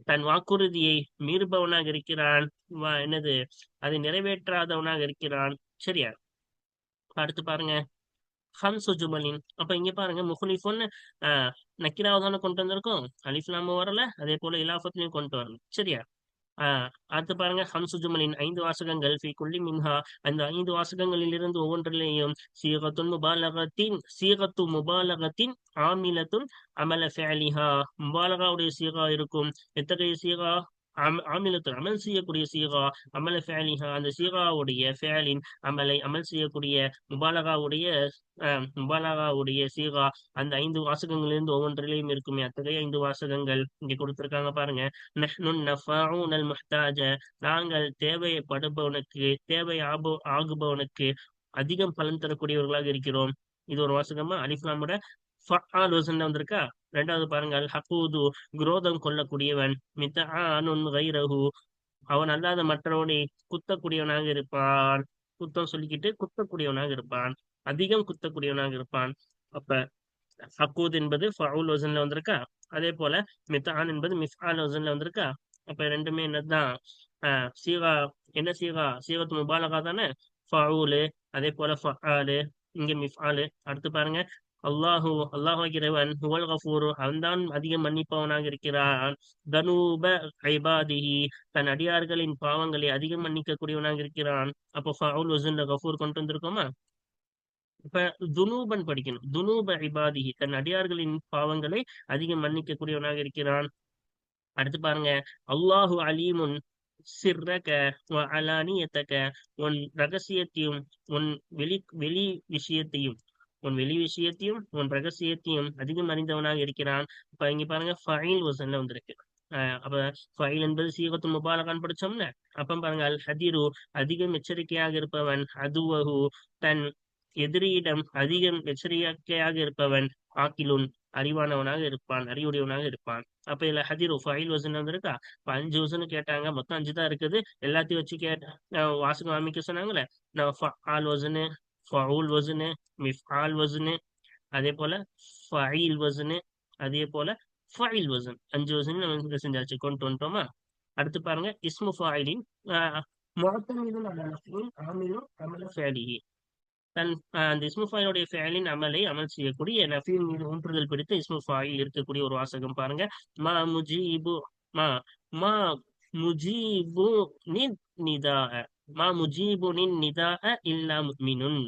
தன் வாக்குறுதியை மீறுபவனாக இருக்கிறான். என்னது, அதை நிறைவேற்றாதவனாக இருக்கிறான். சரியா? அடுத்து பாருங்க, ஹம்சு ஜுமலின். அப்ப இங்க பாருங்க, முஹ்லிஃபுன் நக்கிராவதான கொண்டு வந்திருக்கோம், அலிஃப்லாம வரல, அதே போல இலாஃபத்லையும் கொண்டு வரல. சரியா? அடுத்து பாருங்க, ஹம்சு ஜுமலின் 5 வாசகங்கள், ஃபி குல்லி மின்ஹா அந்த 5 வாசகங்களில் இருந்து ஒவ்வொன்றிலேயும் சீகத்து முபாலகத்தின் ஆமிலத்துன் அமல ஃபஅலிஹா, முபாலகாவுடைய சீகா இருக்கும். எத்தகைய சீகா? ஆமிலத்துன் அமல் செய்யக்கூடிய சீகா, அமல ஃபஅலிஹா அந்த சீகாவுடைய ஃபஅலின் அமலை அமல் செய்யக்கூடிய முபாலகாவுடைய முபாலகாவுடைய சீகா அந்த 5 வாசகங்களிலிருந்து ஒவ்வொன்றிலேயும் இருக்குமே, அத்தகைய 5 வாசகங்கள் இங்க கொடுத்திருக்காங்க பாருங்க. நஹ்னு நஃபாஊனல் முஹ்தாஜ, நாங்கள் தேவைப்படுபவனுக்கு ஆகுபவனுக்கு அதிகம் பலன் தரக்கூடியவர்களாக இருக்கிறோம். இது ஒரு வாசகமா? அலிஃப்லாமோட ஃபஆல் வசன்ல வந்திருக்கா? ரெண்டாவது பாருங்க, அல் ஹக்கூது குரோதம் கொள்ளக்கூடியவன், மித்ஆனுன் கைரஹு அவன் அல்லாத மற்றவனை குத்தக்கூடியவனாக இருப்பான். குத்தம் சொல்லிக்கிட்டு குத்தக்கூடியவனாக இருப்பான், அதிகம் குத்தக்கூடியவனாக இருப்பான். அப்ப ஹக்கூத் என்பது ஃபவுல் வசன்ல வந்திருக்கா? அதே போல மித்ஆன் என்பது மிஃஆல் வசன்ல வந்திருக்கா? அப்ப ரெண்டுமே என்னதான்? சீகா என்ன சீகா? சீகத்து முபாலகா தானே, ஃபவுலு. அதே போல ஃபஆலு, இங்க மிஃஆலு. அடுத்து பாருங்க, அல்லாஹ் ஆகிறவன் ஹுவல் கஃபூர் அவன்தான் அதிகம் மன்னிப்பவனாக இருக்கிறான். தனூப ஐபாதிஹி தன் அடியார்களின் பாவங்களை அதிகம் மன்னிக்க கூடியவனாக இருக்கிறான். அப்போ ஃபவுல் வசன்ல கஃபூர் கொண்டு வந்திருக்கோமா? இப்ப துனூபன் படிக்கணும். துனூப இபாதிஹி தன் அடியார்களின் பாவங்களை அதிகம் மன்னிக்க கூடியவனாக இருக்கிறான். அடுத்து பாருங்க, அல்லாஹு அலீமுன் சிர்ரக வ அலானியத்தக, உன் ரகசியத்தையும் உன் வெளி விஷயத்தையும் உன் ரகசியத்தையும் அதிகம் அறிந்தவனாக இருக்கிறான். இப்ப இங்க பாருங்க, ஃபைல் வசன்ல வந்திருக்கு. அப்ப ஃபைல் என்பது சீகத்து முபாலகான் படிச்சோம்ல. அப்ப பாருங்க, அல் ஹதிரு அதிகம் எச்சரிக்கையாக இருப்பவன், அதுவஹு தன் எதிரியிடம் அதிகம் எச்சரிக்கையாக இருப்பவன், ஆக்கிலுன் அறிவானவனாக இருப்பான், அறிவுடையவனாக இருப்பான். அப்ப இதுல ஹதிரு ஃபைல் வசன் வந்திருக்கா? இப்ப 5 வசனம் கேட்டாங்க, மொத்தம் 5 தான் இருக்குது. எல்லாத்தையும் வச்சு வாசகம் அமைக்க சொன்னாங்களே. நான் ஃபஆல் வசனு, ஃபவுல் வசனு, மிஃஆல் வசனு, அதே போல ஃபஈல் வசனு, அதே போல ஃபைல் வசன், 5 வசனம் நம்ம செஞ்சாச்சு, கொண்டு வந்துட்டோமா? அடுத்து பாருங்க, இஸ்மு ஃபாயிலின் முஅத்தமிதுன் அலா நஃபின் ஆமிலுன் அமல ஃபஅலிஹி அந்த இஸ்மு ஃபாயிலுடைய ஃபஅலின் அமலை அமல் செய்யக்கூடிய நஃபியின் மீது ஊன்றுதல் பிடித்த இஸ்மு ஃபாயில் இருக்கக்கூடிய ஒரு வாசகம் பாருங்க. மா முஜீபு மா மா முஜீபு நின் நிதாஅ மா முஜீபு நின் நிதாஅ இல்லா முஃமினுன்,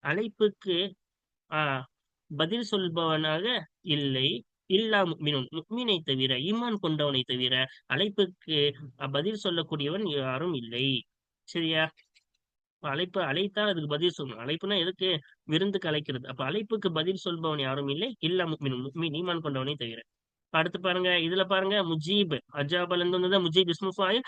அழைப்புக்கு ஆஹ் பதில் சொல்பவனாக இல்லை, இல்லா முஃமினுன் முஃமினை தவிர, ஈமான் கொண்டவனை தவிர அழைப்புக்கு பதில் சொல்லக்கூடியவன் யாரும் இல்லை. சரியா? அழைப்பு அழைத்தால் அதுக்கு பதில் சொல்லணும். அழைப்புனா எதுக்கு? விருந்துக்கு அழைக்கிறது. அப்ப அழைப்புக்கு பதில் சொல்பவன் யாரும் இல்லை, இல்ல முக்மின், முக்மின் ஈமான் கொண்டவனே தவிர. அடுத்து பாருங்க, இதுல பாருங்க முஜீப், அஜாபல் இருந்து வந்தது முஜீப் இஸ்மு ஃபாயில்,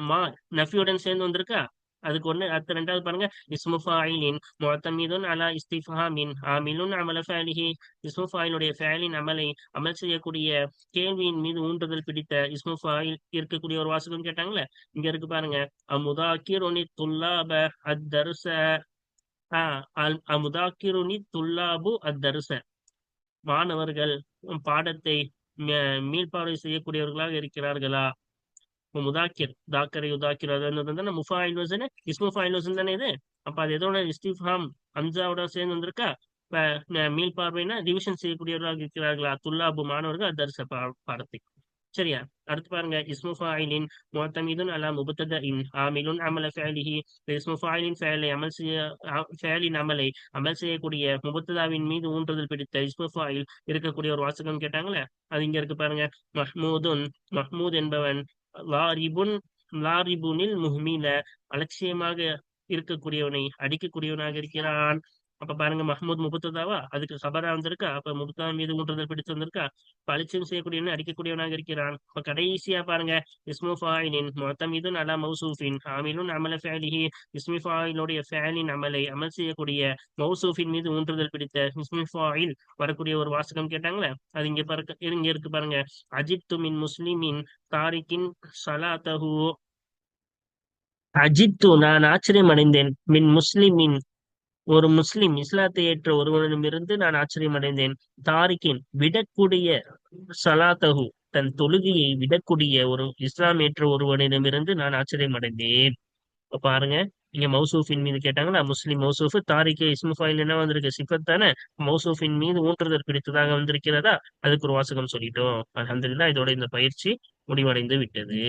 மா நஃபியுடன் சேர்ந்து வந்திருக்கா. அதுக்கு ஒண்ணு. அடுத்த ரெண்டாவது பாருங்க, இஸ்மு ஃபாயிலின் முஅத்தமிதுன் அலா இஸ்திஃபாமின் ஆமிலுன் அமல ஃபாலிஹி. இஸ்மு ஃபாயிலுடைய ஃபேலின் அமலை அமல் செய்யக்கூடிய கேள்வியின் மீது ஊன்றுதல் பிடித்த இஸ்மு ஃபாயில் இருக்கக்கூடிய ஒரு வாசகம் கேட்டாங்களே, இங்க இருக்கு பாருங்க. அமுதாக்கிருனி துல்லாப அத்தர்ச. அமுதாக்கிருனி துல்லாபு அத்தர்ச. மாணவர்கள் பாடத்தை மீள்பார்வை செய்யக்கூடியவர்களாக இருக்கிறார்களா? இப்ப முதாக்கிர், தாக்கரை உதாக்கிர், அது வந்து முஃபாயில் வசன இஸ்மு ஃபாயில் வசன் தானே இது. அப்ப அது எதோட இஸ்திஃபாம் அம்சாவோட சேர்ந்து வந்திருக்கா. இப்ப மீள்பார்வைனா ரிவிஷன் செய்யக்கூடியவர்களாக இருக்கிறார்களா? துல்லாபு மாணவர்கள் அத்தர்ச பாடத்தை. சரியா? அடுத்து பாருங்க, இஸ்மு ஃபாயிலின் முஅத்தமிதுன் அலா முபத்ததஇன் ஆமிலுன் அமல ஃபஅலிஹி. இஸ்மு ஃபாயிலின் ஃபஅலை அமல் செய்ய ஃபஅலின் அமலை அமல் செய்யக்கூடிய முபத்ததாவின் மீது ஊன்றுதல் பிடித்த இஸ்மு ஃபாயில் இருக்கக்கூடிய ஒரு வாசகம் கேட்டாங்களே, அது இங்க இருக்கு பாருங்க. மஹ்மூதுன், மஹ்மூத் என்பவன் லாரிபுன், லாரிபுனில் முஹ்மில, அலட்சியமாக இருக்கக்கூடியவனை அடிக்கக்கூடியவனாக இருக்கிறான். அப்ப பாருங்க, மஹ்மூத் முபத்ததாவா, அதுக்கு சபரா வந்திருக்கா. அப்ப முபத்ததா மீது ஊன்றுதல் பிடித்து வந்திருக்கா. பளிச்சும் செய்யக்கூடியவன் அடிக்கக்கூடியவனாக இருக்கிறான். இப்ப கடைசியா பாருங்க, இஸ்மு ஃபாயிலின் முஅத்தமிதுன் அலா மௌசூஃபின் ஆமிலுன் அமல ஃபஅலிஹி. இஸ்மு ஃபாயிலுடைய ஃபஅலின் அமலை அமல் செய்யக்கூடிய மௌசூஃபின் மீது ஊன்றுதல் பிடித்த இஸ்மு ஃபாயில் வரக்கூடிய ஒரு வாசகம் கேட்டாங்களே, அது இங்க பாருங்க, இங்க இருக்கு பாருங்க. அஜிப்து மின் முஸ்லிமின் தாரிக்கின் ஸலாத்தஹு. அஜிப்து, நான் ஆச்சரியம் அடைந்தேன். மின் முஸ்லிமின், ஒரு முஸ்லிம், இஸ்லாத்தை ஏற்ற ஒருவனிடமிருந்து நான் ஆச்சரியம் அடைந்தேன். தாரிக்கின், விடக்கூடிய, சலாத்தகு, தன் தொழுகையை விடக்கூடிய ஒரு இஸ்லாம் ஏற்ற ஒருவனிடமிருந்து நான் ஆச்சரியம் அடைந்தேன். இப்ப பாருங்க, இங்க மௌசூஃபின் மீது கேட்டாங்கன்னா, முஸ்லிம் மௌசூஃப், தாரிக்கு இஸ்மு ஃபாயில் என்ன வந்திருக்கு? சிஃபத் தானே. மௌசூஃபின் மீது ஊன்றுதல் பிடித்ததாக வந்திருக்கிறதா, அதுக்கு ஒரு வாசகம் சொல்லிட்டோம். அல்ஹம்துலில்லாஹ், இதோட இந்த பயிற்சி முடிவடைந்து விட்டது.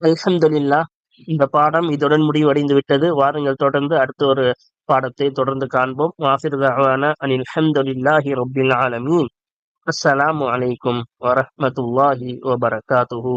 அல்ஹம்துலில்லாஹ், இந்த பாடம் இதுடன் முடிவடைந்து விட்டது. வாருங்கள், தொடர்ந்து அடுத்த ஒரு பாடத்தை தொடர்ந்து காண்போம். வாஃபிர் தஅவானா அனில் ஹம்துலில்லாஹி ரப்பில் ஆலமீன். அஸ்ஸலாமு அலைக்கும் வரஹ்மத்துல்லாஹி வபரகாத்துஹு.